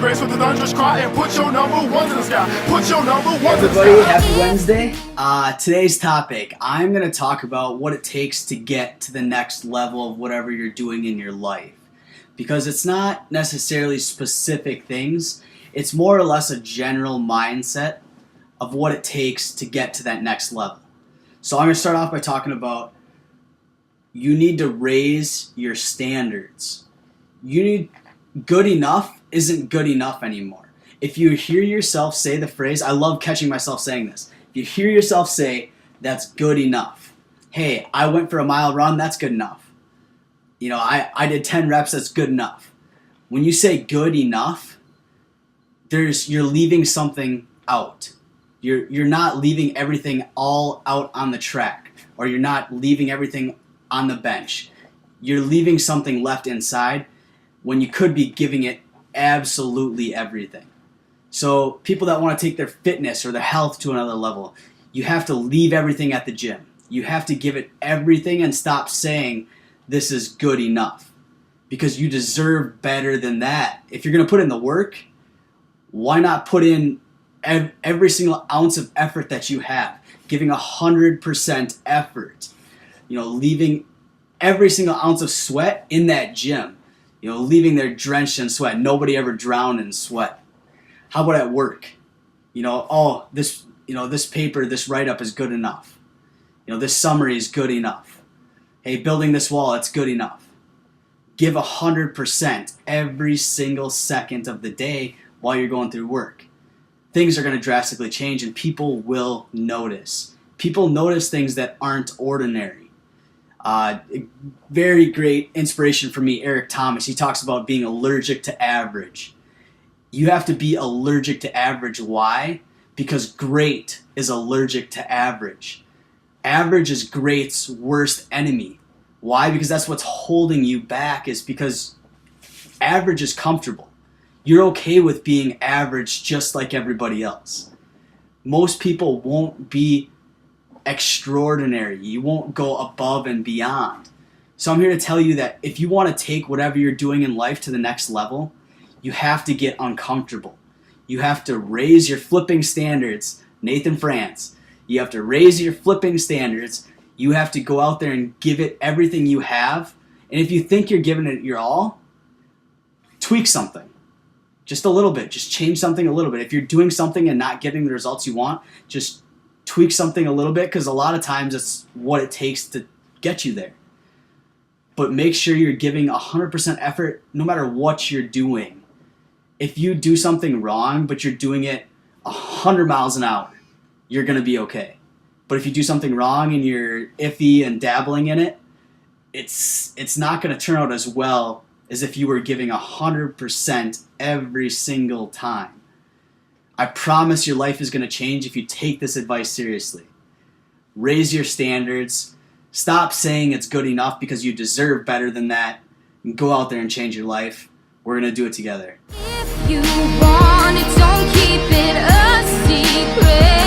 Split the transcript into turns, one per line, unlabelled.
grace with the thunderous cry and put your number ones in the sky. Put your number ones in the
Everybody,
sky.
happy Wednesday. Today's topic, I'm going to talk about what it takes to get to the next level of whatever you're doing in your life. Because it's not necessarily specific things, it's more or less a general mindset of what it takes to get to that next level. So I'm going to start off by talking about you need to raise your standards. Good enough isn't good enough anymore. If you hear yourself say the phrase, I love catching myself saying this. If you hear yourself say, that's good enough. Hey, I went for a mile run, that's good enough. You know, I did 10 reps, that's good enough. When you say good enough, you're leaving something out. You're not leaving everything all out on the track, or you're not leaving everything on the bench. You're leaving something left inside when you could be giving it absolutely everything. So people that want to take their fitness or their health to another level, you have to leave everything at the gym. You have to give it everything and stop saying this is good enough, because you deserve better than that. If you're going to put in the work, why not put in every single ounce of effort that you have, giving 100% effort, leaving every single ounce of sweat in that gym, leaving there drenched in sweat. Nobody ever drowned in sweat. How about at work? This paper, this write-up is good enough. This summary is good enough. Hey, building this wall, it's good enough. Give 100% every single second of the day while you're going through work. Things are going to drastically change, and people will notice. People notice things that aren't ordinary. Very great inspiration for me, Eric Thomas. He talks about being allergic to average. You have to be allergic to average. Why? Because great is allergic to average. Average is great's worst enemy. Why? Because that's what's holding you back, is because average is comfortable. You're okay with being average just like everybody else. Most people won't be extraordinary. You won't go above and beyond. So I'm here to tell you that if you want to take whatever you're doing in life to the next level, you have to get uncomfortable. You have to raise your flipping standards. Nathan France. You have to raise your flipping standards. You have to go out there and give it everything you have. And if you think you're giving it your all, tweak something. Just a little bit. Just change something a little bit. If you're doing something and not getting the results you want, just tweak something a little bit, because a lot of times it's what it takes to get you there. But make sure you're giving 100% effort no matter what you're doing. If you do something wrong, but you're doing it 100 miles an hour, you're going to be okay. But if you do something wrong and you're iffy and dabbling in it, it's not going to turn out as well as if you were giving 100% every single time. I promise your life is going to change if you take this advice seriously. Raise your standards. Stop saying it's good enough because you deserve better than that. And go out there and change your life. We're going to do it together.
If you want it, don't keep it a secret.